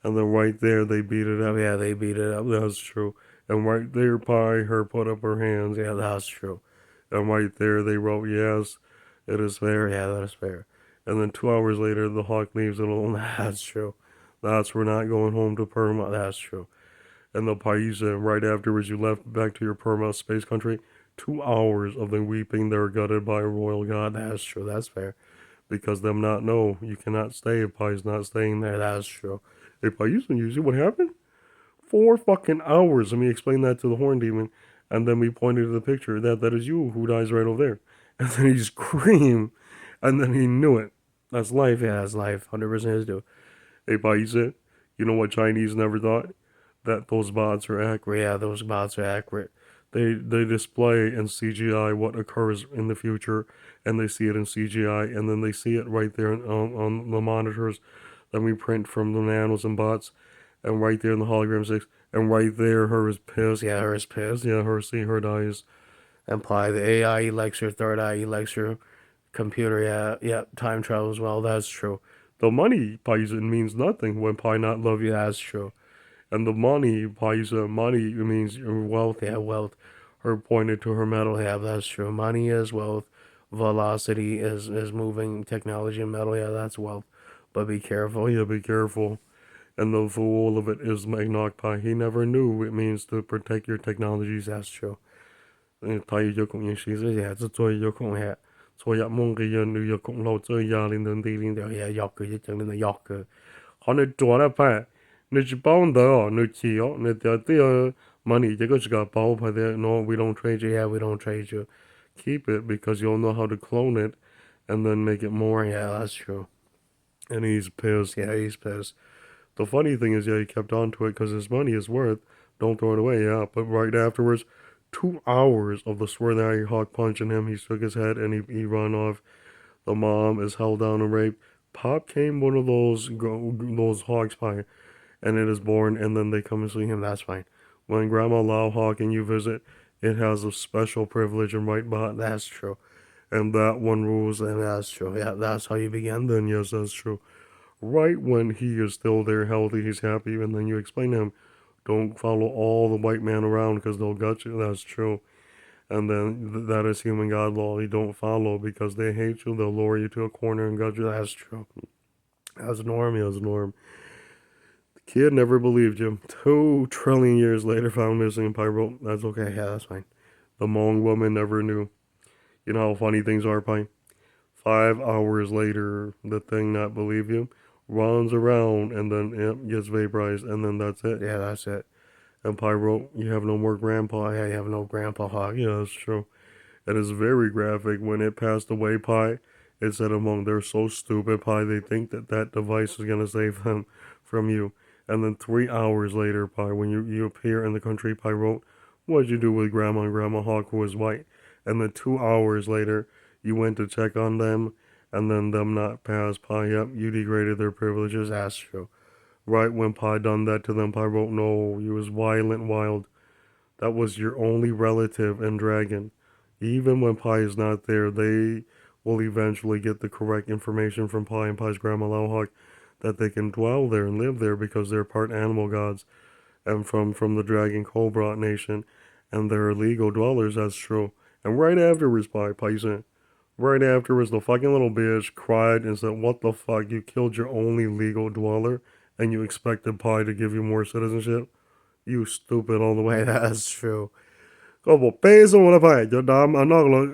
And then right there, they beat it up. Yeah, they beat it up. That's true. And right there, Pi, her put up her hands. Yeah, that's true. And right there, they wrote, yes, it is fair. Yeah, that is fair. And then 2 hours later, the hawk leaves it alone. That's true. We're not going home to Burma. That's true. And the Paisa, right afterwards, you left back to your Burma space country. 2 hours of them weeping, they're gutted by a royal god. That's true. That's fair. Because them not know, you cannot stay if Pai's not staying there. That's true. Hey, Paisa, you see what happened? 4 fucking hours. Let me explain that to the horn demon. And then we pointed to the picture. That is you who dies right over there. And then he screamed. And then he knew it. That's life. Yeah, that's life. 100% is due. Hey, Paisa, you know what Chinese never thought? That those bots are accurate. Yeah, those bots are accurate. They display in CGI what occurs in the future, and they see it in CGI, and then they see it right there on the monitors that we print from the nanos and bots, and right there in the hologram 6, and right there, her is pissed. Yeah, her is pissed. Yeah, her dies. And Pi, the AI elixir, third eye elixir, computer, yeah, time travel as well. That's true. The money, Paisa, means nothing when Pi not love you. Yeah, that's true. And the money, Paisa, money means wealth. Yeah, wealth. Her pointed to her metal. Yeah, that's true. Money is wealth. Velocity is moving. Technology and metal, yeah, that's wealth. But be careful. Yeah, be careful. And the fool of it is Magnock Pi. He never knew it means to protect your technologies. That's true. Pai yo cũng như sĩ giới dạ, tôi yo cũng hạ. Tôi dạ mong cái dân yo cũng lâu chơi ya lên đến đi lên Yeah, Yoker, you turn in the Yoker. Họ nói chúa là Pai. Nếu chỉ bao đó, nếu chỉ ó, nếu tiêu money, chỉ có chỉ có bao Pai there. No, we don't trade you. Yeah, we don't trade you. Keep it because you'll know how to clone it and then make it more. Yeah, that's true. And he's pissed. Yeah, he's pissed. The funny thing is, yeah, he kept on to it because his money is worth. Don't throw it away, yeah. But right afterwards, 2 hours of the swirly hawk punching him. He shook his head and he run off. The mom is held down and raped. Pop came one of those hawks by, and it is born. And then they come and see him. That's fine. When Grandma Lao Hawk and you visit, it has a special privilege and right bot. That's true. And that one rules. And that's true. Yeah, that's how you begin. Then yes, that's true. Right when he is still there, healthy, he's happy, and then you explain to him, don't follow all the white man around because they'll gut you. That's true. And then that is human God law. You don't follow because they hate you. They'll lower you to a corner and gut you. That's true. That's Norm. That's Norm. The kid never believed you. 2 trillion years later, found missing in Pyro. That's okay. Yeah, that's fine. The Hmong woman never knew. You know how funny things are, Pi? 5 hours later, the thing not believe you. runs around, and then gets vaporized, and then that's it. Yeah, that's it. And Pi wrote, "You have no more grandpa." Yeah, you have no grandpa hawk. Yeah, that's true. It is very graphic. When it passed away, Pi, it said among, they're so stupid, Pi, they think that that device is going to save them from you. And then 3 hours later, Pi, when you appear in the country, Pi wrote, "What'd you do with Grandma and Grandma Hawk, who was white?" And then 2 hours later, you went to check on them, and then them not pass, Pi, yep, you degraded their privileges. That's true. Right when Pi done that to them, Pi wrote, "No, you was violent, wild. That was your only relative and dragon. Even when Pi is not there, they will eventually get the correct information from Pi and Pi's grandma Lauhawk that they can dwell there and live there because they're part animal gods and from the dragon Cobra nation, and they're illegal dwellers." That's true. And right afterwards, Pi said, right afterwards, the fucking little bitch cried and said, "What the fuck? You killed your only legal dweller and you expected Pi to give you more citizenship? You stupid all the way." That's true. Có một bé xong là phải cho đám ở nó là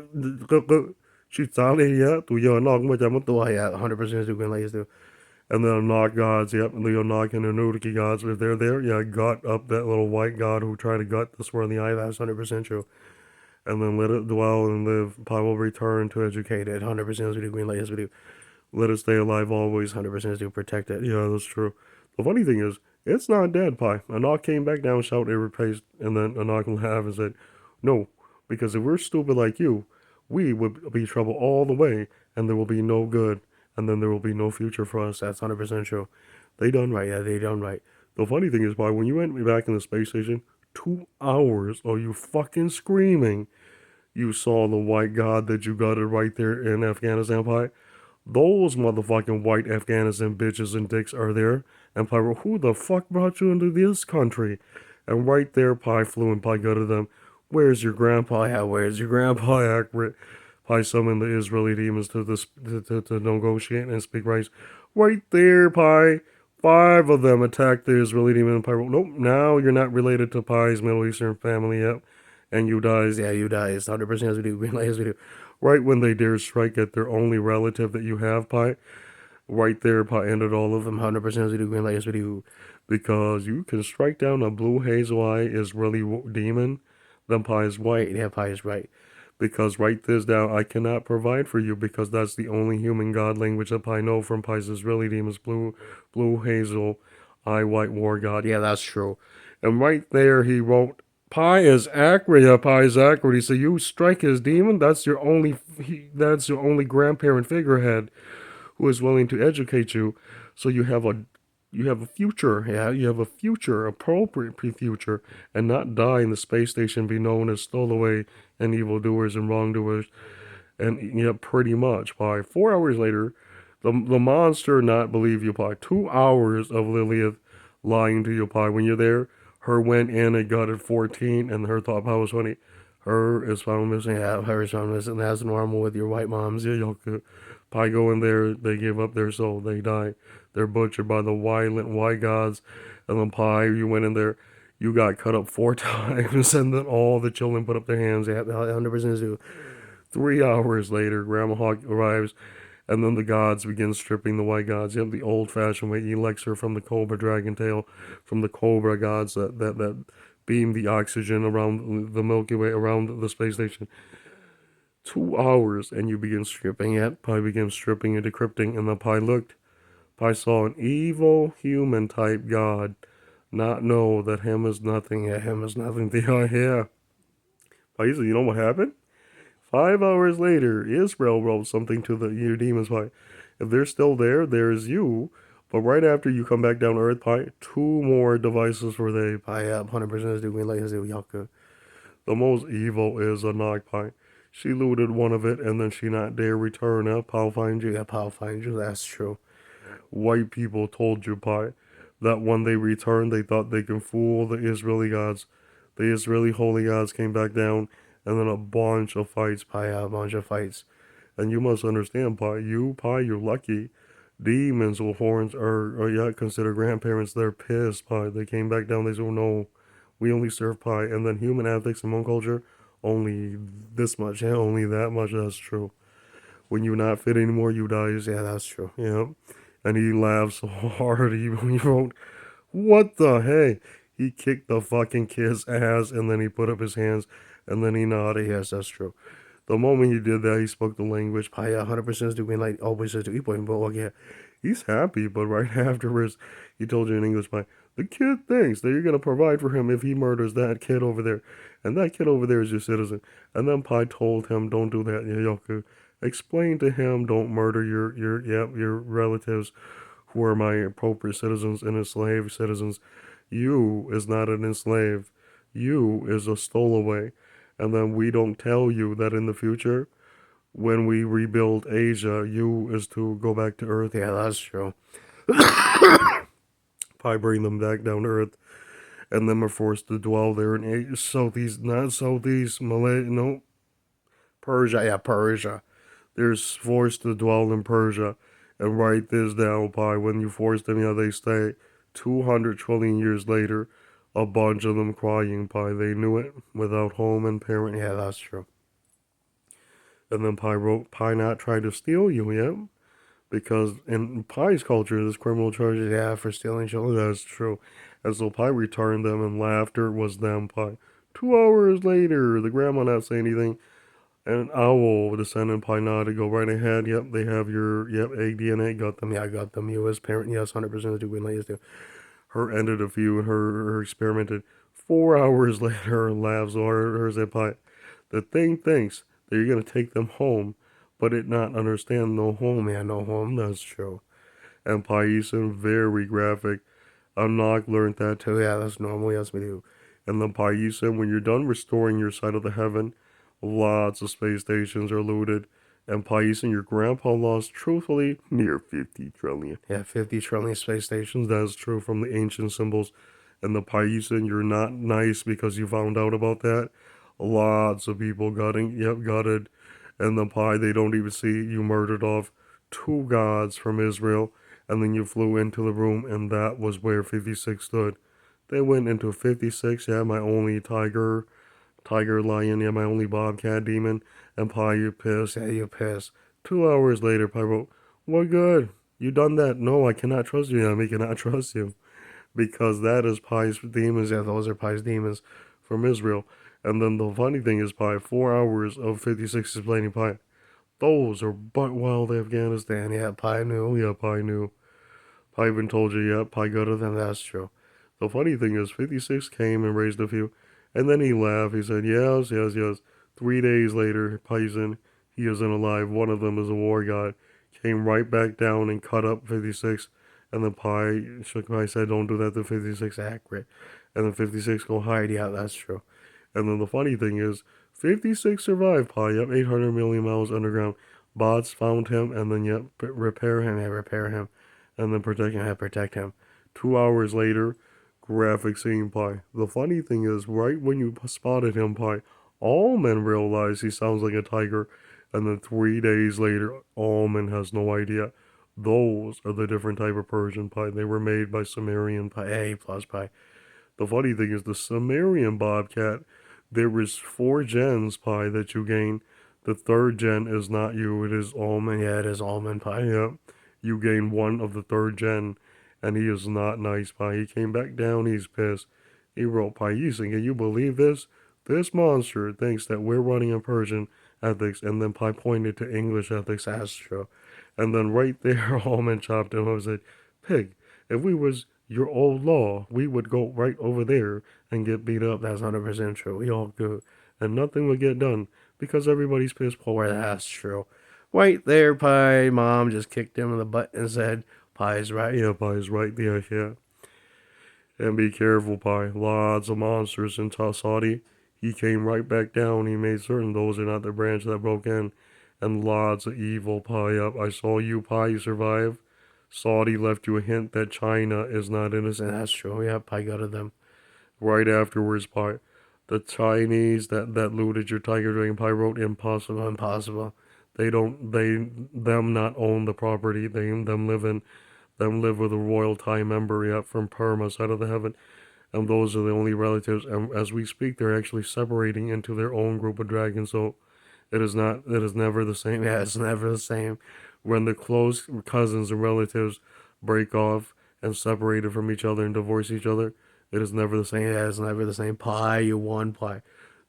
chị sáng đi á tụi giờ nó cũng phải chăm Oh, yeah, 100% do green lights do. and then knock gods, yep, and Leo knock and the Nudiki gods, if they're there, yeah, gut up that little white god who tried to gut the sword in the eye, that's 100% true. And then let it dwell and live, Pi will return to educate it, 100% do green lights do. Let it stay alive always, 100% do protect it. Yeah, that's true. The funny thing is, it's not dead, Pi. Anak came back down, shouted, replaced, and then Anak laughed and said, "No, because if we're stupid like you, we would be trouble all the way, and there will be no good, and then there will be no future for us." That's 100% true. They done right. Yeah, they done right. The funny thing is, Pi, when you went back in the space station, 2 hours of you fucking screaming, you saw the white god that you gutted right there in Afghanistan, Pi. Those motherfucking white Afghanistan bitches and dicks are there. And Pi wrote, "Who the fuck brought you into this country?" And right there, Pi flew and Pi gutted them. "Where's your grandpa? Yeah, where's your grandpa?" Accurate. Pi summoned the Israeli demons to negotiate and speak rights. Right there, Pi. 5 of them attacked the Israeli demon. And Pi wrote, "Nope, now you're not related to Pi's Middle Eastern family yet." And you dies. Yeah, you die. It's 100% as we do green lights we do. Right when they dare strike at their only relative that you have, Pi, right there, Pi ended all of them, 100% as we do green lights we do. because you can strike down a blue hazel eye Israeli demon, then Pi is white. Yeah, Pi is right. Because write this down, I cannot provide for you because that's the only human god language that Pi know from Pi's Israeli demons, blue hazel eye white war god. Yeah, that's true. And right there he wrote, "Pi is accurate. Yeah, Pi is accurate." He said, "You strike his demon. That's your only grandparent figurehead who is willing to educate you. So you have a future. Yeah, you have a future, appropriate future, and not die in the space station, be known as stowaway and evildoers and wrongdoers." And yeah, pretty much. By 4 hours later, the monster not believe you. By 2 hours of Lilith lying to you, Pi. When you're there, her went in and got at 14, and her thought Pi was funny. Her is found missing. Yeah, her is found missing. That's normal with your white moms. Yeah, y'all could. Pi go in there, they give up their soul, they die. They're butchered by the violent white gods. And then Pi, you went in there, you got cut up 4 times, and then all the children put up their hands. Yeah, 100% do. 3 hours later, Grandma Hawk arrives, and then the gods begin stripping the white gods. You have the old-fashioned way. He elects her from the Cobra dragon tail, from the Cobra gods that beam the oxygen around the Milky Way, around the space station. 2 hours, and you begin stripping it. Pi begins stripping and decrypting, and then Pi looked. Pi saw an evil human-type god not know that him is nothing. Yeah, him is nothing. They are here. Pi said, "You know what happened?" 5 hours later, Israel wrote something to your demons, Pi. "If they're still there, there's you. But right after you come back down to Earth, Pi, 2 more devices for they." Pi, 100% do green lights do. Y'all The most evil is a Nog, Pi. She looted one of it, and then she not dare return up. I'll find you. Yeah, Pi will find you. That's true. White people told you, Pi, that when they returned, they thought they can fool the Israeli gods. The Israeli holy gods came back down, and then a bunch of fights. Pi, a bunch of fights. And you must understand, Pi, you're lucky. Demons with horns are yet considered grandparents. They're pissed, Pi. They came back down, they said, "Oh, no, we only serve Pi." And then human ethics and Hmong culture, only this much, yeah, only that much, that's true. When you not fit anymore, you die. Yeah, that's true. Yeah. And he laughed so hard, he wrote, what the heck? He kicked the fucking kid's ass, and then he put up his hands, and then he nodded. Yes, that's true. The moment he did that, he spoke the language. Paya 100% doing like always says to eat but yeah, he's happy. But right afterwards, he told you in English, by the kid thinks that you're gonna provide for him if he murders that kid over there, and that kid over there is your citizen. And then Pai told him, don't do that, Yoku. Explain to him, don't murder your relatives who are my appropriate citizens and enslaved citizens. You is not an enslaved. You is a stowaway. And then we don't tell you that in the future, when we rebuild Asia, you is to go back to Earth. Yeah, that's true. Probably bring them back down to Earth, and then are forced to dwell there in Asia, southeast, not southeast, Malay, no, Persia. Yeah, Persia. They're forced to dwell in Persia, and write this down. Pi. When you force them, they stay. 200 trillion years later, a bunch of them crying. Pi. They knew it without home and parent. Yeah, that's true. And then Pi wrote, Pi not try to steal you, yeah? Because in Pi's culture, this criminal charges, yeah, for stealing children, that's true. And so Pi returned them, and laughter was them, Pi. 2 hours later, the grandma not saying anything, and an owl descendant Pi nodded, go right ahead, yep, they have your, yep, egg DNA, got them, yeah, I got them, you as parent, yes, 100% do green light, yes, her ended a few, and her experimented. 4 hours later, her laughs, or her said Pi, the thing thinks that you're gonna take them home, but it not understand no home, yeah, no home, that's true. And Paisan, very graphic. Unlock learned that too, yeah, that's normal, yes, we do. And then Paisan, when you're done restoring your side of the heaven, lots of space stations are looted. And Paisan, your grandpa lost, truthfully, near 50 trillion. Yeah, 50 trillion space stations, that's true from the ancient symbols. And the Paisan, you're not nice because you found out about that. Lots of people gutted. And the Pi, they don't even see you murdered off 2 gods from Israel, and then you flew into the room, and that was where 56 stood. They went into 56, yeah, my only tiger lion, yeah, my only bobcat demon, and Pi, you pissed, yeah, you pissed. 2 hours later, Pi wrote, what good? You done that? No, I cannot trust you, yeah, I cannot trust you. Because that is Pi's demons, yeah, those are Pi's demons from Israel. And then the funny thing is, Pi, 4 hours of 56 explaining Pi. Those are butt wild Afghanistan. Yeah, Pi knew. Yeah, Pi knew. Pi even told you, yeah, Pi go to them. That's true. The funny thing is, 56 came and raised a few. And then he laughed. He said, yes, yes, yes. 3 days later, Paisan, he isn't alive. One of them is a war god. Came right back down and cut up 56. And then Pi shook my said, don't do that to 56 accurate. And then 56 go hide. Yeah, that's true. And then the funny thing is, 56 survived Pi, yep, 800 million miles underground. Bots found him, and then, yep, repair him, and then protect him. 2 hours later, graphic scene Pi. The funny thing is, right when you spotted him, Pi, all men realize he sounds like a tiger, and then 3 days later, all men has no idea. Those are the different type of Persian Pi. They were made by Sumerian Pi, A plus Pi. The funny thing is, the Sumerian bobcat, there is 4 gens Pi that you gain. The 3rd gen is not you, it is Almond. Yeah, it is Almond Pi. Yeah. You gain 1 of the 3rd gen, and he is not nice Pi. He came back down, he's pissed. He wrote Pi, can you believe this? This monster thinks that we're running in Persian ethics, and then Pi pointed to English ethics, that's true. And then right there, Almond chopped him up and said, Pig, if we was your old law, we would go right over there and get beat up. That's 100% true. We all good. And nothing would get done because everybody's piss poor. That's true. Right there, Pi. Mom just kicked him in the butt and said, Pi's right. Yeah, Pi's right there, yeah. And be careful, Pi. Lots of monsters in Saudi. He came right back down. He made certain those are not the branch that broke in. And lots of evil, Pi up. I saw you, Pi. You survived. Saudi left you a hint that China is not innocent. That's true. Yeah, Pi got to them. Right afterwards, Pi. The Chinese that looted your Tiger Dragon, Pi wrote impossible. Them not own the property. Them live with a royal Thai member, yeah, from Perma, side of the heaven. And those are the only relatives. And as we speak, they're actually separating into their own group of dragons. So it is never the same. Yeah, it's never the same. When the close cousins and relatives break off and separated from each other and divorce each other. It is never the same. Yeah, it's never the same. Pie, you won, pie.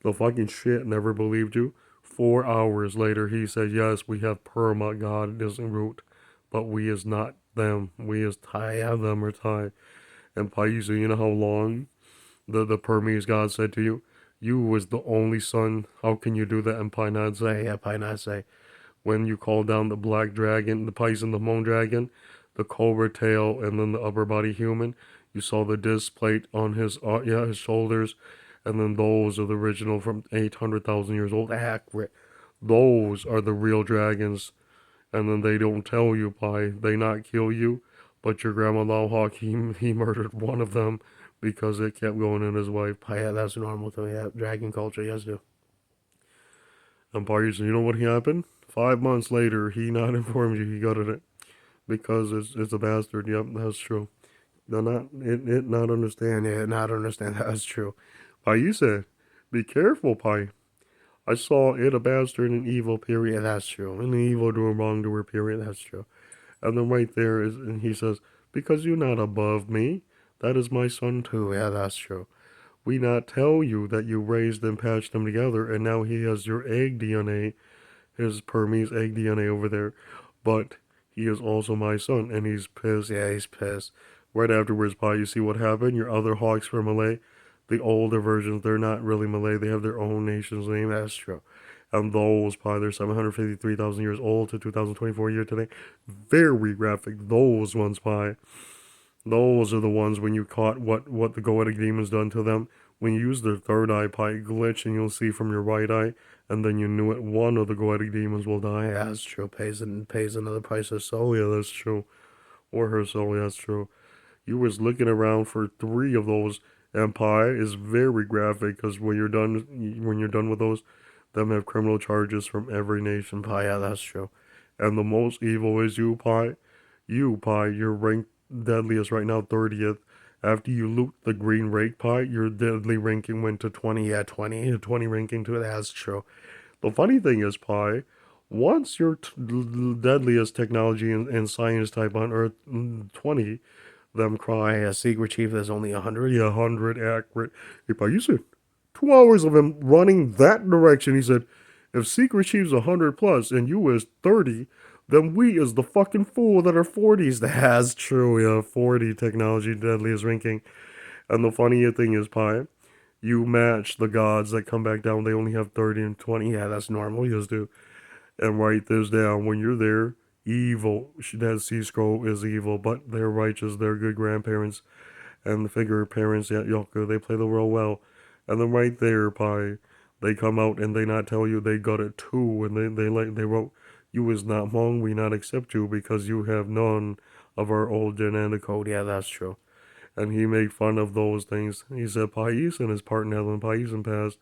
The fucking shit never believed you. 4 hours later, he said, yes, we have perma, God isn't root, but we is not them. We is Thai, them or Thai. And Paisa, you know how long the Burmese God said to you, you was the only son. How can you do that? And Pai not say, Yeah, pie not say. when you call down the black dragon, the Pais and the Hmong dragon, the cobra tail, and then the upper body human, you saw the disc plate on his his shoulders, and then those are the original from 800,000 years old. Accurate. Those are the real dragons, and then they don't tell you, Pai. They not kill you, but your grandma Lao Hawk, he murdered one of them because it kept going in his wife. Pie, yeah, that's normal too. Yeah, dragon culture, yes, do. And Pai, you know what happened? 5 months later, he not informed you he gutted it because it's a bastard. Yep, that's true. They're not it not understand. Yeah, not understand. That's true. Pai, you said, be careful, Pai. I saw it a bastard and evil. Period. Yeah, that's true. And the evil doing wrongdoer. Period. That's true. And then right there is, and he says, because you're not above me, that is my son too. Yeah, that's true. We not tell you that you raised and patched them together, and now he has your egg DNA, his Burmese egg DNA over there, but he is also my son, and he's pissed. Yeah, he's pissed. Right afterwards, Pai, you see what happened? Your other hawks were Malay. The older versions, they're not really Malay. They have their own nation's name. That's true. And those, Pai, they're 753,000 years old to 2024 year today. Very graphic. Those ones, Pai. Those are the ones when you caught what the goetic demons done to them. When you use their third eye, Pai, glitch, and you'll see from your right eye, and then you knew it, one of the goetic demons will die. Yeah, that's true. Pays another price of soul. Oh, yeah, that's true. Or her soul, yeah, that's true. You was looking around for 3 of those, and Pai is very graphic because when you're done with those, them have criminal charges from every nation. Pie, yeah, that's true. And the most evil is you, Pai. You, Pai, you're ranked deadliest right now, 30th. After you loot the green rake, Pai, your deadly ranking went to 20. Yeah, 20 ranking too. That's true. The funny thing is, Pai, once your deadliest technology and science type on Earth, 20, them cry. A secret chief that's only 100. Yeah, 100 accurate. Hey, Pai, you said 2 hours of him running that direction. He said, if Secret Chief's 100 plus and you is 30, then we is the fucking fool that are 40s. That's true, yeah. 40 technology deadliest ranking. And the funny thing is, Pai, you match the gods that come back down. They only have 30 and 20. Yeah, that's normal. Yes, do. And write this down. When you're there, evil, that sea scroll is evil, but they're righteous. They're good grandparents. And the figure parents, yeah, Yoka, they play the role well. And then right there, Pai, they come out and they not tell you they got it too. And they wrote, you is not Hmong, we not accept you because you have none of our old genetic code. Yeah, that's true. And he made fun of those things. He said Pais and his partner Helen Pais passed.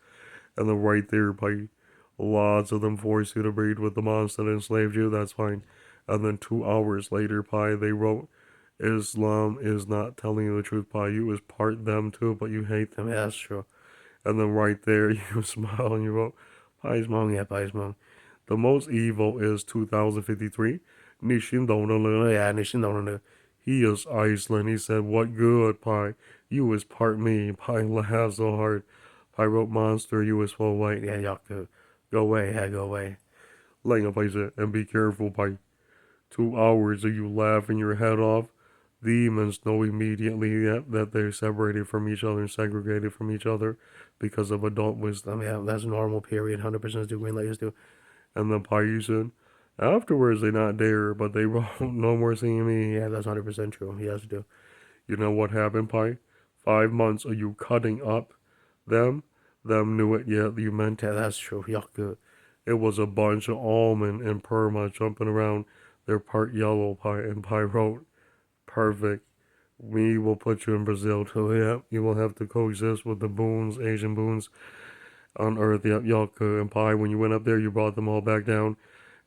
And then right there, Pai, lots of them forced you to breed with the monster that enslaved you. That's fine. And then 2 hours later, Pai, they wrote, Islam is not telling you the truth, Pai. You is part them too, but you hate them. Yeah, that's true. And then right there, you smile and you wrote, Pai Hmong, yeah, Pai Hmong. The most evil is 2053. Nishin Yeah, Nishin. He is Iceland. He said, what good, Pai? You is part me. Pai laughed so hard. Pai wrote monster, you is full white. Yeah, Yaku. Go away, yeah, go away. Laying up, I said, and be careful, Pai. 2 hours of you laughing your head off. Demons know immediately that they're separated from each other and segregated from each other because of adult wisdom. Yeah, that's normal, period. 100% do green lighters do. And then Pai said, afterwards they not there, but they wrote no more seeing me. Yeah, that's 100% true. He has to do. You know what happened, Pai? 5 months of you cutting up them knew it. Yeah, you meant it. Yeah, that's true. Yaku. It was a bunch of almond and perma jumping around. They're part yellow, Pai, and Pai wrote, perfect. We will put you in Brazil too. Yep, you will have to coexist with the boons, Asian boons on Earth. Yep, Yalka and Pai. When you went up there, you brought them all back down.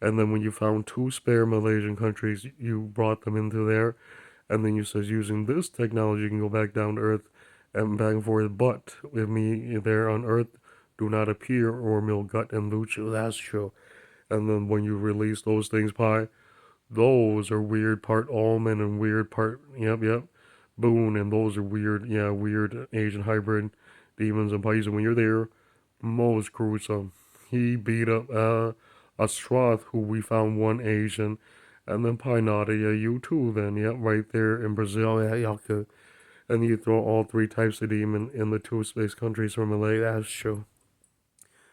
And then when you found 2 spare Malaysian countries, you brought them into there. And then you says, using this technology, you can go back down to Earth and back and forth. But with me there on Earth, do not appear or mill gut and loot you. That's true. And then when you release those things, Pai, Those are weird, part almond and weird part, yep, boon, and those are weird, weird Asian hybrid demons and Pisces. When you're there, most gruesome. He beat up a Strath, who we found one Asian, and then Nadia, you too then, right there in Brazil, Yaku. And you throw all three types of demon in the two space countries from LA, that's true.